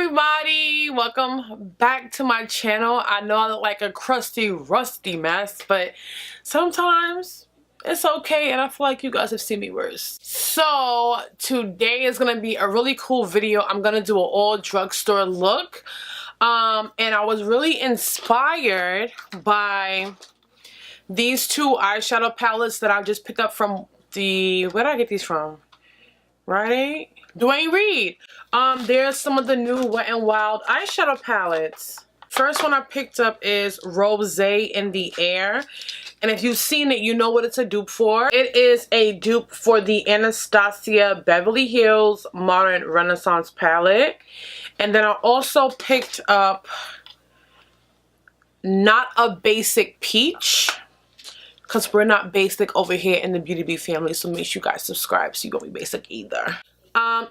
everybody, welcome back to my channel. I know I look like a crusty rusty mess, but sometimes it's okay, and I feel like you guys have seen me worse. So today is gonna be a really cool video. I'm gonna do an all drugstore look, and I was really inspired by these two eyeshadow palettes that I just picked up from where did I get these from? Rite Aid? Duane Reade. There's some of the new Wet n Wild eyeshadow palettes. First one I picked up is Rosé in the Air. And if you've seen it, you know what it's a dupe for. It is a dupe for the Anastasia Beverly Hills Modern Renaissance palette. And then I also picked up Not a Basic Peach, because we're not basic over here in the BeautiiBees family, so make sure you guys subscribe so you won't be basic either.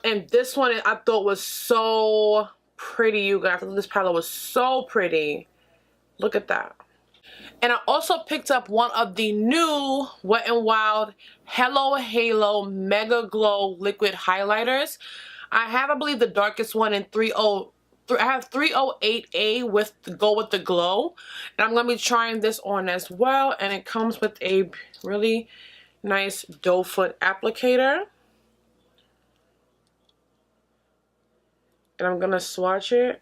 And this one I thought was so pretty, you guys. I thought this palette was so pretty. Look at that. And I also picked up one of the new Wet n Wild Hello Halo Mega Glow Liquid Highlighters. I have, I believe, the darkest one in 30. I have 308A with Go With The Glow, and I'm going to be trying this on as well, and it comes with a really nice doe foot applicator. And I'm going to swatch it.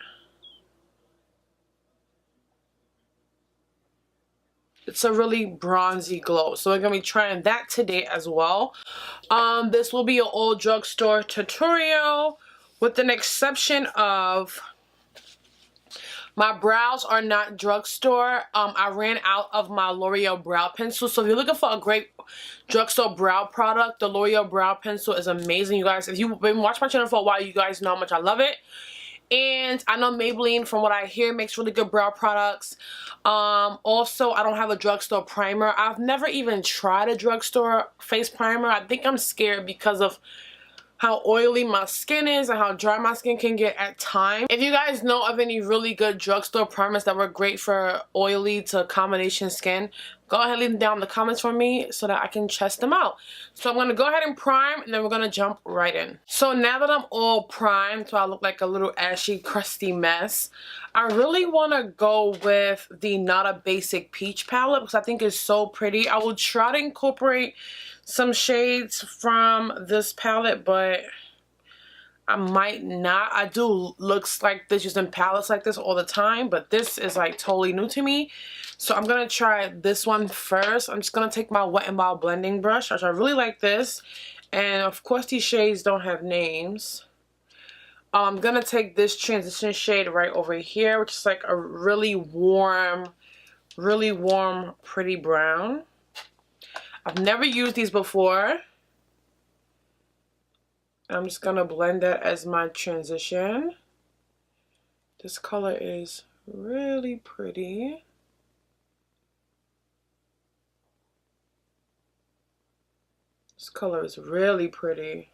It's a really bronzy glow, so we're going to be trying that today as well. This will be an all drugstore tutorial, with an exception of my brows are not drugstore. I ran out of my L'Oreal brow pencil. So if you're looking for a great drugstore brow product, the L'Oreal brow pencil is amazing, you guys. If you've been watching my channel for a while, you guys know how much I love it. And I know Maybelline, from what I hear, makes really good brow products. Also, I don't have a drugstore primer. I've never even tried a drugstore face primer. I think I'm scared because of how oily my skin is and how dry my skin can get at times. If you guys know of any really good drugstore primers that were great for oily to combination skin, go ahead and leave them down in the comments for me so that I can test them out. So I'm going to go ahead and prime, and then we're going to jump right in. So now that I'm all primed, so I look like a little ashy, crusty mess, I really want to go with the Not a Basic Peach palette because I think it's so pretty. I will try to incorporate some shades from this palette, but I might not. I do looks like this using palettes like this all the time, but this is like totally new to me. So I'm gonna try this one first. I'm just gonna take my Wet n Wild blending brush, which I really like this, and of course these shades don't have names. I'm gonna take this transition shade right over here, which is like a really warm, pretty brown. I've never used these before. I'm just going to blend that as my transition. This color is really pretty. This color is really pretty.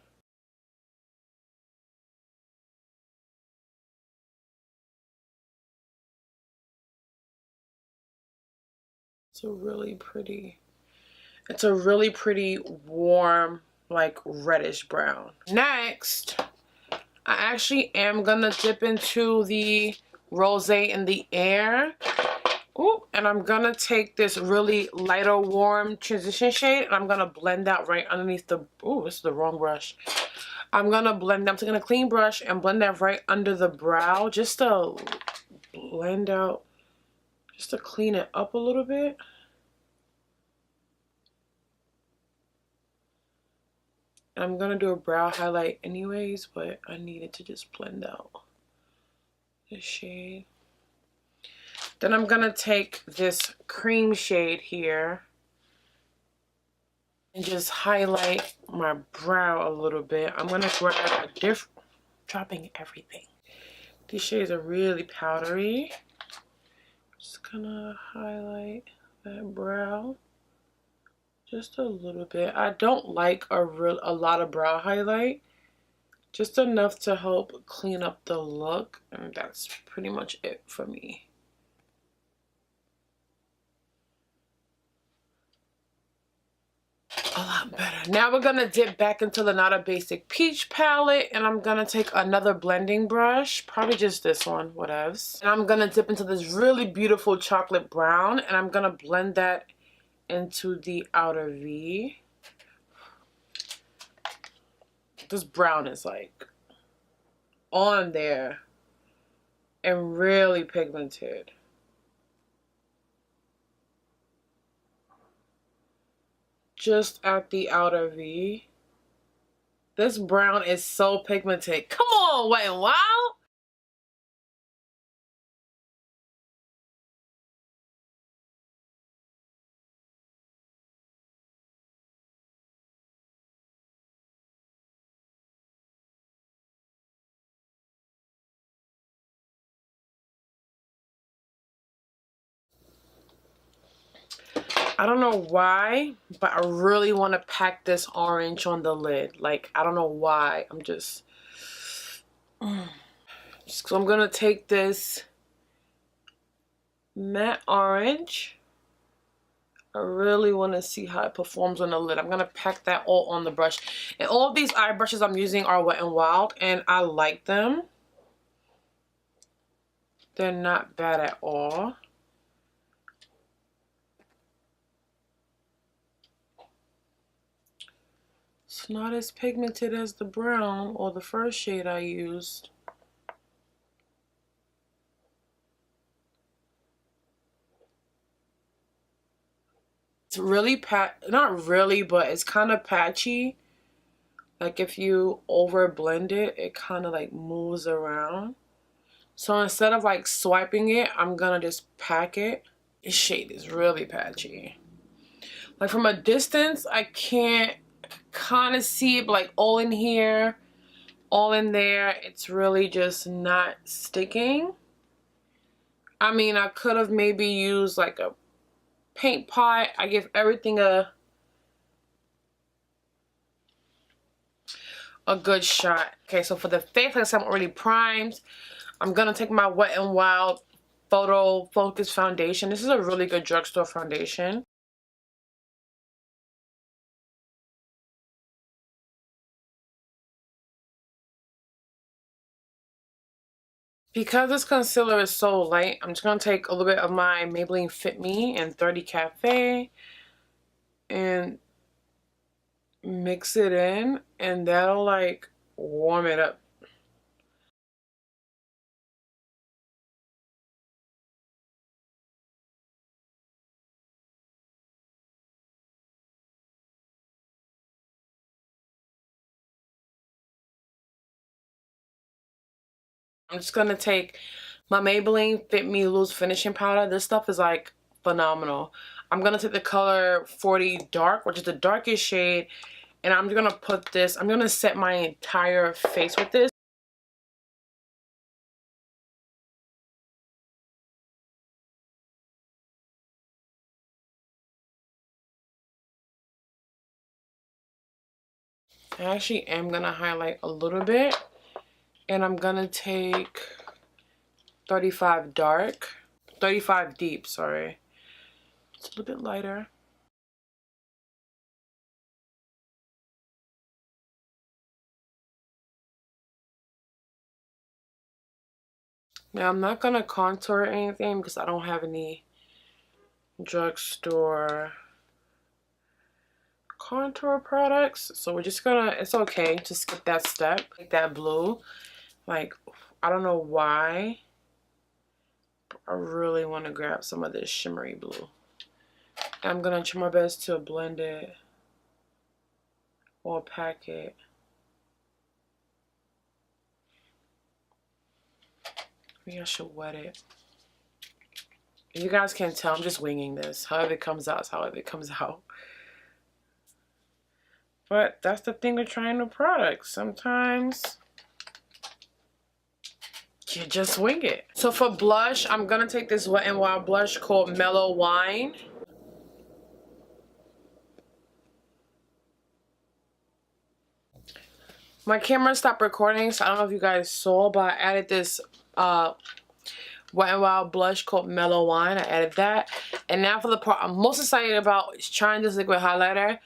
It's a really pretty warm, like reddish brown. Next, I actually am gonna dip into the Rosé in the Air. Ooh, and I'm gonna take this really lighter warm transition shade, and I'm gonna blend that right underneath the, ooh, this is the wrong brush. I'm taking a clean brush and blend that right under the brow, just to blend out, just to clean it up a little bit. I'm gonna do a brow highlight anyways, but I needed to just blend out this shade. Then I'm gonna take this cream shade here and just highlight my brow a little bit. I'm gonna grab a different, dropping everything. These shades are really powdery. Just gonna highlight that brow. Just a little bit. I don't like a lot of brow highlight. Just enough to help clean up the look. And that's pretty much it for me. A lot better. Now we're gonna dip back into the Not a Basic Peach palette, and I'm gonna take another blending brush, probably just this one, whatevs. And I'm gonna dip into this really beautiful chocolate brown, and I'm gonna blend that into the outer V. This brown is like on there and really pigmented. Just at the outer V. This brown is so pigmented. Come on, Wet n Wild. I don't know why, but I really want to pack this orange on the lid. Like, I don't know why. I'm just so I'm gonna take this matte orange. I really want to see how it performs on the lid. I'm gonna pack that all on the brush. And all of these eye brushes I'm using are Wet n Wild, and I like them. They're not bad at all. It's not as pigmented as the brown or the first shade I used. It's really not really, but it's kind of patchy. Like if you over blend it, it kind of like moves around. So instead of like swiping it, I'm gonna just pack it. This shade is really patchy. Like from a distance, I can't kind of see it, but like all in here, all in there, it's really just not sticking. I mean, I could have maybe used like a paint pot. I give everything a good shot. Okay, so for the face, like I said, I'm already primed. I'm gonna take my Wet n Wild Photo Focus Foundation. This is a really good drugstore foundation. Because this concealer is so light, I'm just gonna take a little bit of my Maybelline Fit Me and 30 Cafe and mix it in, and that'll like warm it up. I'm just gonna take my Maybelline Fit Me Loose Finishing Powder. This stuff is like phenomenal. I'm gonna take the color 40 Dark, which is the darkest shade, and I'm gonna put this, I'm gonna set my entire face with this. I actually am gonna highlight a little bit, and I'm gonna take 35 Dark, 35 Deep, sorry. It's a little bit lighter. Now I'm not gonna contour anything because I don't have any drugstore contour products, so we're just gonna, it's okay to skip that step. Like that blue, like I don't know why, but I really want to grab some of this shimmery blue. I'm gonna try my best to blend it or pack it. Maybe I should wet it. You guys can tell I'm just winging this. However it comes out is however it comes out. But that's the thing with trying new products. Sometimes you just wing it. So for blush, I'm gonna take this Wet n Wild blush called Mellow Wine. My camera stopped recording, so I don't know if you guys saw, but I added this Wet n Wild blush called Mellow Wine. I added that. And now for the part I'm most excited about is trying this liquid highlighter.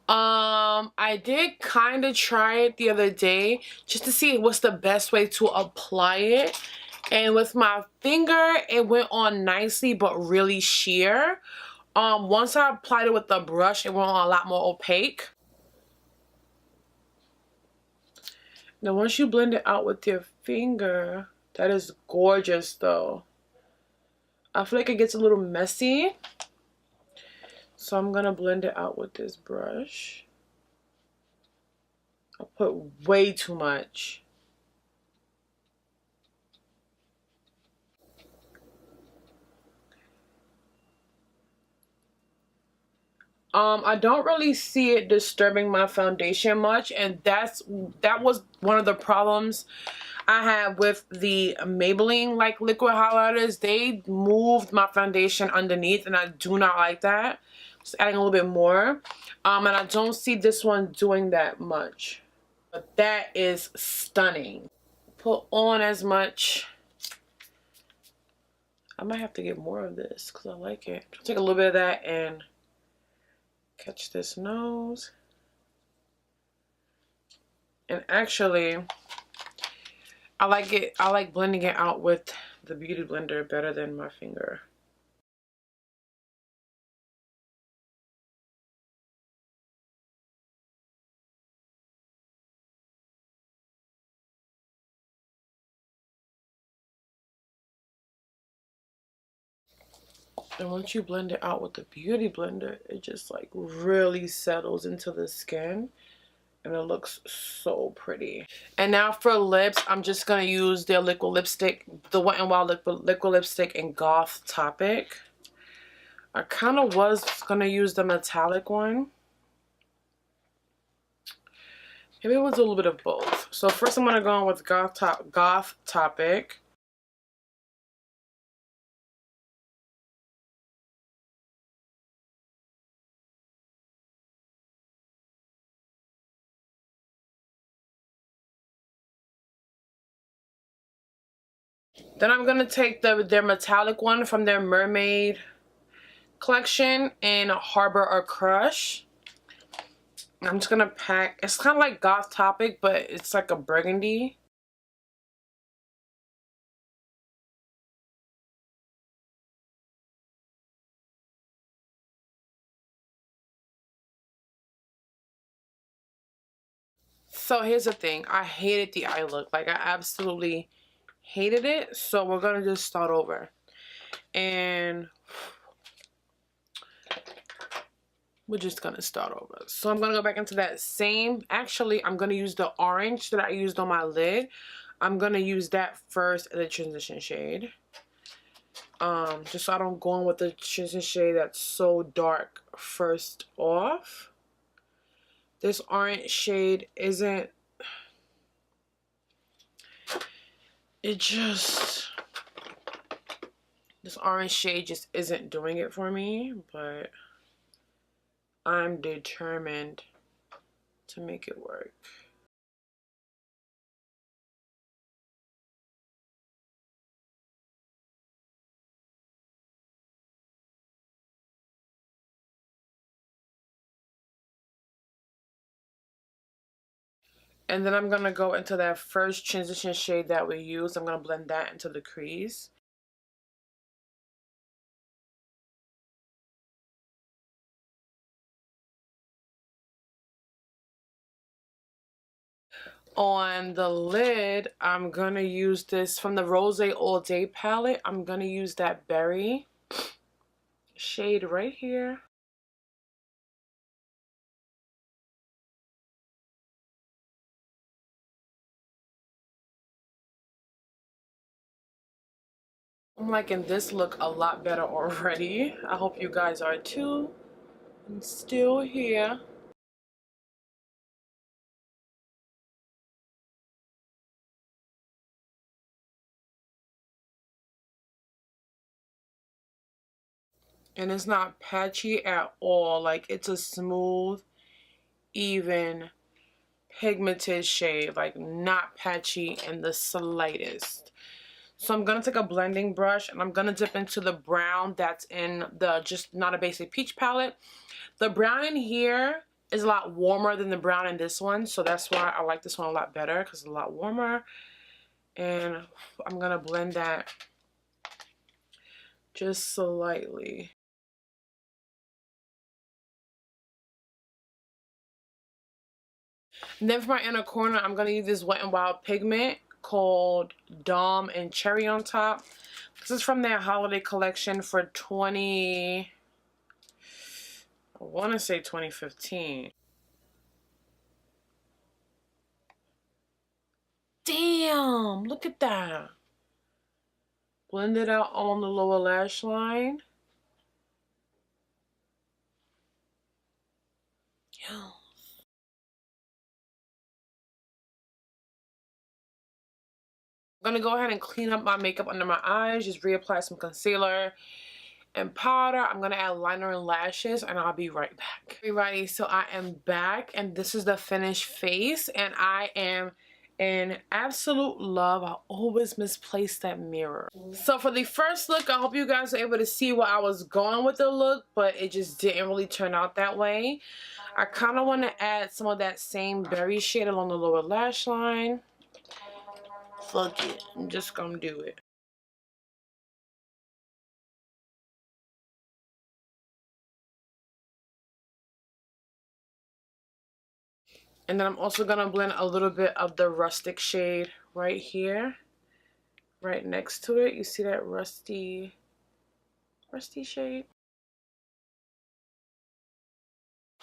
I did kind of try it the other day just to see what's the best way to apply it. And with my finger, it went on nicely, but really sheer. Once I applied it with the brush, it went on a lot more opaque. Now, once you blend it out with your finger, that is gorgeous, though. I feel like it gets a little messy. So I'm going to blend it out with this brush. I put way too much. I don't really see it disturbing my foundation much, and that was one of the problems I had with the Maybelline like liquid highlighters. They moved my foundation underneath, and I do not like that. Just adding a little bit more. And I don't see this one doing that much. But that is stunning. Put on as much. I might have to get more of this because I like it. I'll take a little bit of that and catch this nose. And actually, I like blending it out with the Beauty Blender better than my finger. And once you blend it out with the Beauty Blender, it just like really settles into the skin. And it looks so pretty. And now for lips, I'm just going to use their liquid lipstick, the Wet n Wild liquid lipstick in Goth Topic. I kind of was going to use the metallic one. Maybe it was a little bit of both. So first I'm going to go in with Goth Topic. Then I'm going to take their metallic one from their Mermaid collection in Harbor or Crush. I'm just going to pack. It's kind of like Goth Topic, but it's like a burgundy. So here's the thing. I hated the eye look. Like, I absolutely hated it. So we're going to just start over. And we're just going to start over. So I'm going to go back into that same. Actually, I'm going to use the orange that I used on my lid. I'm going to use that first as a transition shade. Just so I don't go in with the transition shade that's so dark first off. This orange shade isn't, this orange shade just isn't doing it for me, but I'm determined to make it work. And then I'm going to go into that first transition shade that we used. I'm going to blend that into the crease. On the lid, I'm going to use this from the Rose All Day palette. I'm going to use that berry shade right here. I'm liking this look a lot better already. I hope you guys are too. I'm still here. And it's not patchy at all. Like, it's a smooth, even, pigmented shade. Like, not patchy in the slightest. So I'm going to take a blending brush and I'm going to dip into the brown that's in the Just Not a Basic Peach palette. The brown in here is a lot warmer than the brown in this one. So that's why I like this one a lot better, because it's a lot warmer. And I'm going to blend that just slightly. And then for my inner corner, I'm going to use this Wet n Wild pigment called Dom and Cherry on top. This is from their holiday collection for I want to say 2015. Damn, look at that. Blend it out on the lower lash line. Yeah. I'm gonna go ahead and clean up my makeup under my eyes. Just reapply some concealer and powder. I'm gonna add liner and lashes, and I'll be right back. Everybody, so I am back, and this is the finished face, and I am in absolute love. I always misplace that mirror. So for the first look, I hope you guys are able to see where I was going with the look, but it just didn't really turn out that way. I kind of want to add some of that same berry shade along the lower lash line. Fuck it, I'm just gonna do it. And then I'm also gonna blend a little bit of the rustic shade right here, right next to it. You see that rusty shade?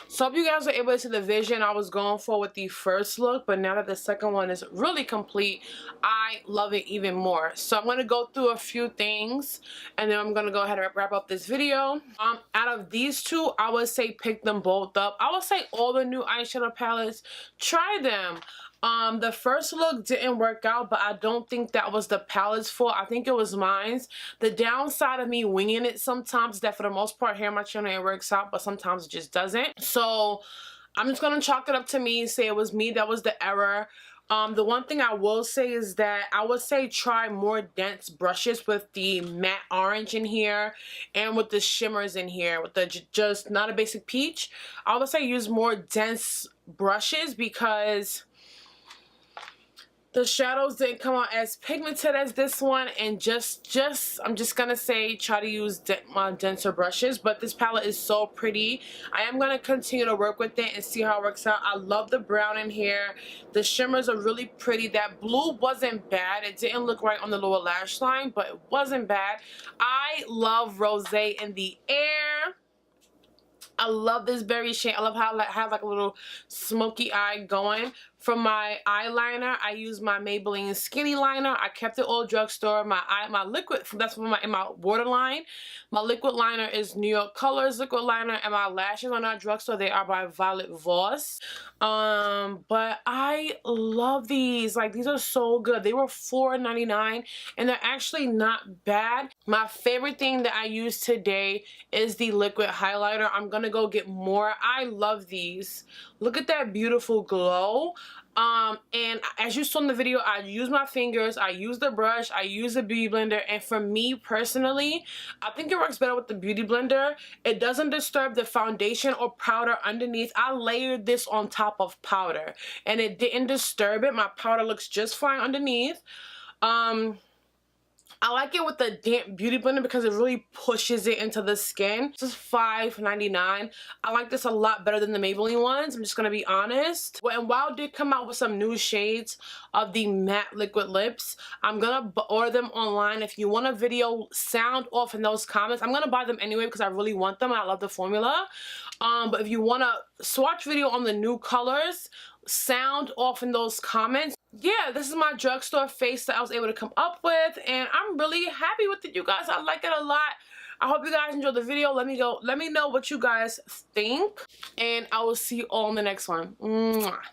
So I hope you guys are able to see the vision I was going for with the first look, but now that the second one is really complete, I love it even more. So I'm going to go through a few things, and then I'm going to go ahead and wrap up this video. Out of these two, I would say pick them both up. I would say all the new eyeshadow palettes, try them. The first look didn't work out, but I don't think that was the palette's fault. I think it was mine's. The downside of me winging it sometimes is that for the most part here on my channel it works out, but sometimes it just doesn't. So I'm just gonna chalk it up to me, say it was me that was the error. The one thing I will say is that I would say try more dense brushes with the matte orange in here and with the shimmers in here, with the just not a basic peach. I would say use more dense brushes because the shadows didn't come out as pigmented as this one, and I'm just gonna say try to use denser brushes. But this palette is so pretty. I am gonna continue to work with it and see how it works out. I love the brown in here. The shimmers are really pretty. That blue wasn't bad. It didn't look right on the lower lash line, but it wasn't bad. I love Rosé in the Air. I love this berry shade. I love how I have like a little smoky eye going. For my eyeliner, I use my Maybelline Skinny Liner. I kept it all Drugstore. My liquid, that's for in my waterline. My liquid liner is New York Colors liquid liner, and my lashes are not Drugstore. They are by Violet Voss. But I love these. Like, these are so good. They were $4.99, and they're actually not bad. My favorite thing that I use today is the liquid highlighter. I'm gonna go get more. I love these. Look at that beautiful glow. And as you saw in the video, I use my fingers, I use the brush, I use the beauty blender, and for me personally, I think it works better with the beauty blender. It doesn't disturb the foundation or powder underneath. I layered this on top of powder and it didn't disturb it. My powder looks just fine underneath. I like it with the damp beauty blender because it really pushes it into the skin. This is $5.99. I like this a lot better than the Maybelline ones. I'm just going to be honest. Wet n Wild did come out with some new shades of the matte liquid lips. I'm going to order them online. If you want a video, sound off in those comments. I'm going to buy them anyway because I really want them. I love the formula. But if you want a swatch video on the new colors, sound off in those comments. Yeah, this is my drugstore face that I was able to come up with, and I'm really happy with it, you guys. I like it a lot. I hope you guys enjoyed the video. Let me know what you guys think, and I will see you all in the next one. Mwah.